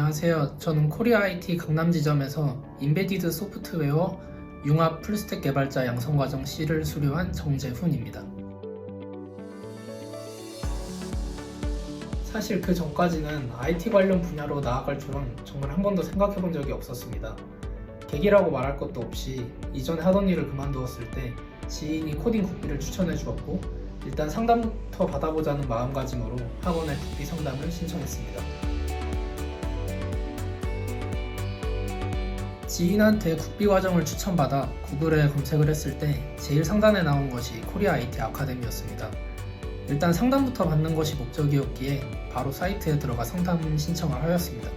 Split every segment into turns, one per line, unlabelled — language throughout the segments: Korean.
안녕하세요. 저는 코리아 IT 강남 지점에서 인베디드 소프트웨어 융합 풀스택 개발자 양성과정 C를 수료한 정재훈입니다. 사실 그 전까지는 IT 관련 분야로 나아갈 줄은 정말 한 번도 생각해 본 적이 없었습니다. 계기라고 말할 것도 없이 이전에 하던 일을 그만두었을 때 지인이 코딩 국비를 추천해 주었고 일단 상담부터 받아보자는 마음가짐으로 학원에 국비 상담을 신청했습니다. 지인한테 국비 과정을 추천받아 구글에 검색을 했을 때 제일 상단에 나온 것이 코리아 IT 아카데미였습니다. 일단 상담부터 받는 것이 목적이었기에 바로 사이트에 들어가 상담 신청을 하였습니다.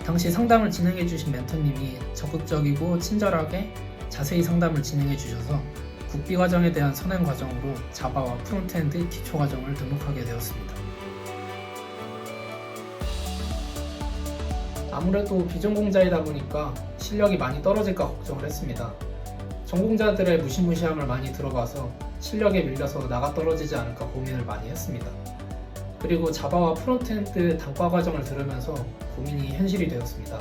당시 상담을 진행해 주신 멘토님이 적극적이고 친절하게 자세히 상담을 진행해 주셔서 국비 과정에 대한 선행 과정으로 자바와 프론트엔드 기초 과정을 등록하게 되었습니다. 아무래도 비전공자이다 보니까 실력이 많이 떨어질까 걱정을 했습니다. 전공자들의 무시무시함을 많이 들어봐서 실력에 밀려서 나가 떨어지지 않을까 고민을 많이 했습니다. 그리고 자바와 프론트엔드 단과 과정을 들으면서 고민이 현실이 되었습니다.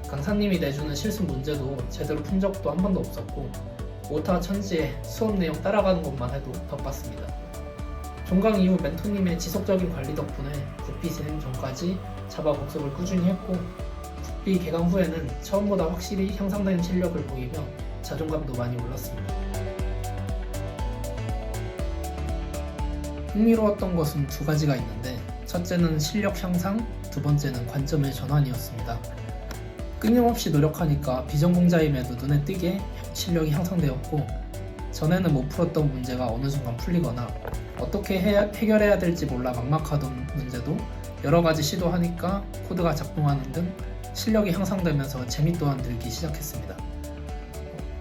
강사님이 내주는 실습 문제도 제대로 푼 적도 한 번도 없었고 오타 천지에 수업 내용 따라가는 것만 해도 덧봤습니다. 종강 이후 멘토님의 지속적인 관리 덕분에 국비 진행 전까지 자바 복습을 꾸준히 했고 국비 개강 후에는 처음보다 확실히 향상된 실력을 보이며 자존감도 많이 올랐습니다. 흥미로웠던 것은 두 가지가 있는데 첫째는 실력 향상, 두 번째는 관점의 전환이었습니다. 끊임없이 노력하니까 비전공자임에도 눈에 띄게 실력이 향상되었고 전에는 못 풀었던 문제가 어느 순간 풀리거나 어떻게 해결해야 될지 몰라 막막하던 문제도 여러 가지 시도하니까 코드가 작동하는 등 실력이 향상되면서 재미 또한 늘기 시작했습니다.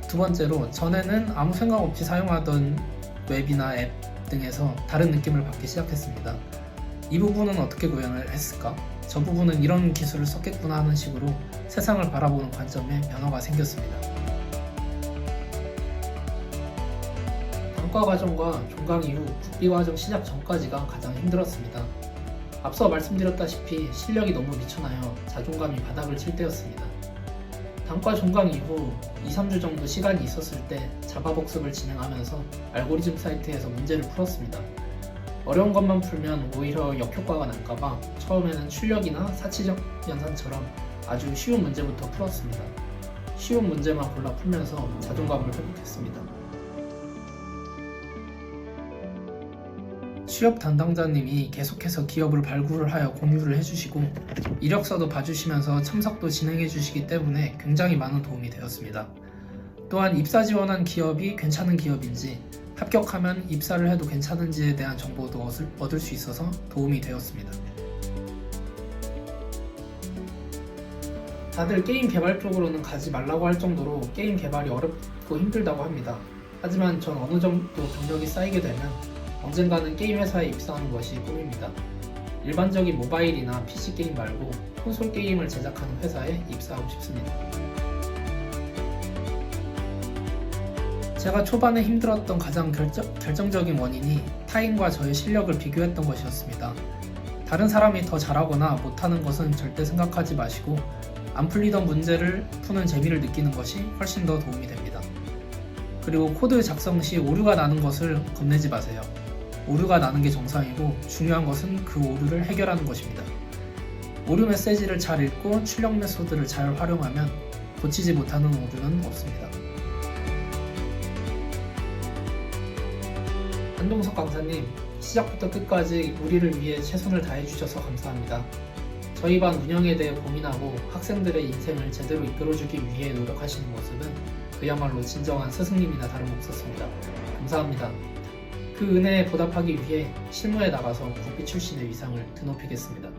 두 번째로 전에는 아무 생각 없이 사용하던 웹이나 앱 등에서 다른 느낌을 받기 시작했습니다. 이 부분은 어떻게 구현을 했을까? 저 부분은 이런 기술을 썼겠구나 하는 식으로 세상을 바라보는 관점에 변화가 생겼습니다. 단과 과정과 종강 이후 국비 과정 시작 전까지가 가장 힘들었습니다. 앞서 말씀드렸다시피 실력이 너무 미쳐나여 자존감이 바닥을 칠 때였습니다. 단과 종강 이후 2-3주 정도 시간이 있었을 때 자바 복습을 진행하면서 알고리즘 사이트에서 문제를 풀었습니다. 어려운 것만 풀면 오히려 역효과가 날까봐 처음에는 출력이나 사치적 연산처럼 아주 쉬운 문제부터 풀었습니다. 쉬운 문제만 골라 풀면서 자존감을 회복했습니다. 취업 담당자님이 계속해서 기업을 발굴을 하여 공유를 해주시고 이력서도 봐주시면서 참석도 진행해주시기 때문에 굉장히 많은 도움이 되었습니다. 또한 입사 지원한 기업이 괜찮은 기업인지 합격하면 입사를 해도 괜찮은지에 대한 정보도 얻을 수 있어서 도움이 되었습니다. 다들 게임 개발 쪽으로는 가지 말라고 할 정도로 게임 개발이 어렵고 힘들다고 합니다. 하지만 전 어느 정도 경력이 쌓이게 되면 언젠가는 게임 회사에 입사하는 것이 꿈입니다. 일반적인 모바일이나 PC 게임 말고 콘솔 게임을 제작하는 회사에 입사하고 싶습니다. 제가 초반에 힘들었던 가장 결정적인 원인이 타인과 저의 실력을 비교했던 것이었습니다. 다른 사람이 더 잘하거나 못하는 것은 절대 생각하지 마시고 안 풀리던 문제를 푸는 재미를 느끼는 것이 훨씬 더 도움이 됩니다. 그리고 코드 작성 시 오류가 나는 것을 겁내지 마세요. 오류가 나는 게 정상이고 중요한 것은 그 오류를 해결하는 것입니다. 오류 메시지를 잘 읽고 출력 메소드를 잘 활용하면 고치지 못하는 오류는 없습니다. 한동석 강사님, 시작부터 끝까지 우리를 위해 최선을 다해주셔서 감사합니다. 저희 반 운영에 대해 고민하고 학생들의 인생을 제대로 이끌어주기 위해 노력하시는 모습은 그야말로 진정한 스승님이나 다름없었습니다. 감사합니다. 그 은혜에 보답하기 위해 실무에 나가서 국비 출신의 위상을 드높이겠습니다.